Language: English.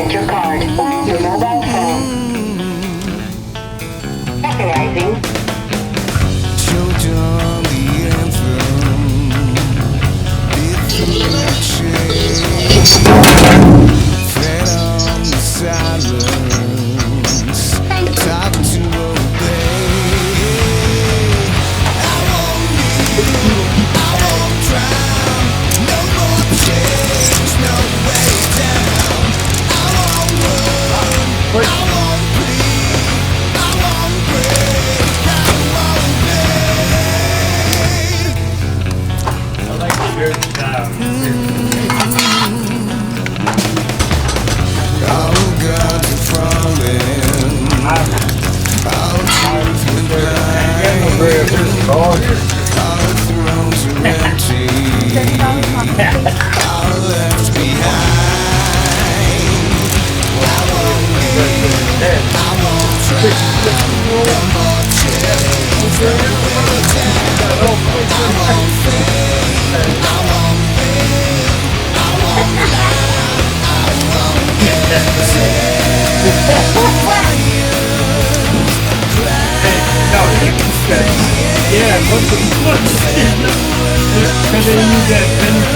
Enter card. Your mobile phone. Authorizing. Choked on the anthem. Fed on the silence. Taught to obey. I won't leave. I won't drown. No more change. No way down. I won't run. I won't bleed. I won't break. I won't bend. I like to hear the sound. All gods are falling. All truth will blind. All thrones are empty. All left behind. I won't leave. I won't try. No more change. No way down. I won't fail. I won't bend. I won't lie. I won't Yeah, look. Because they use that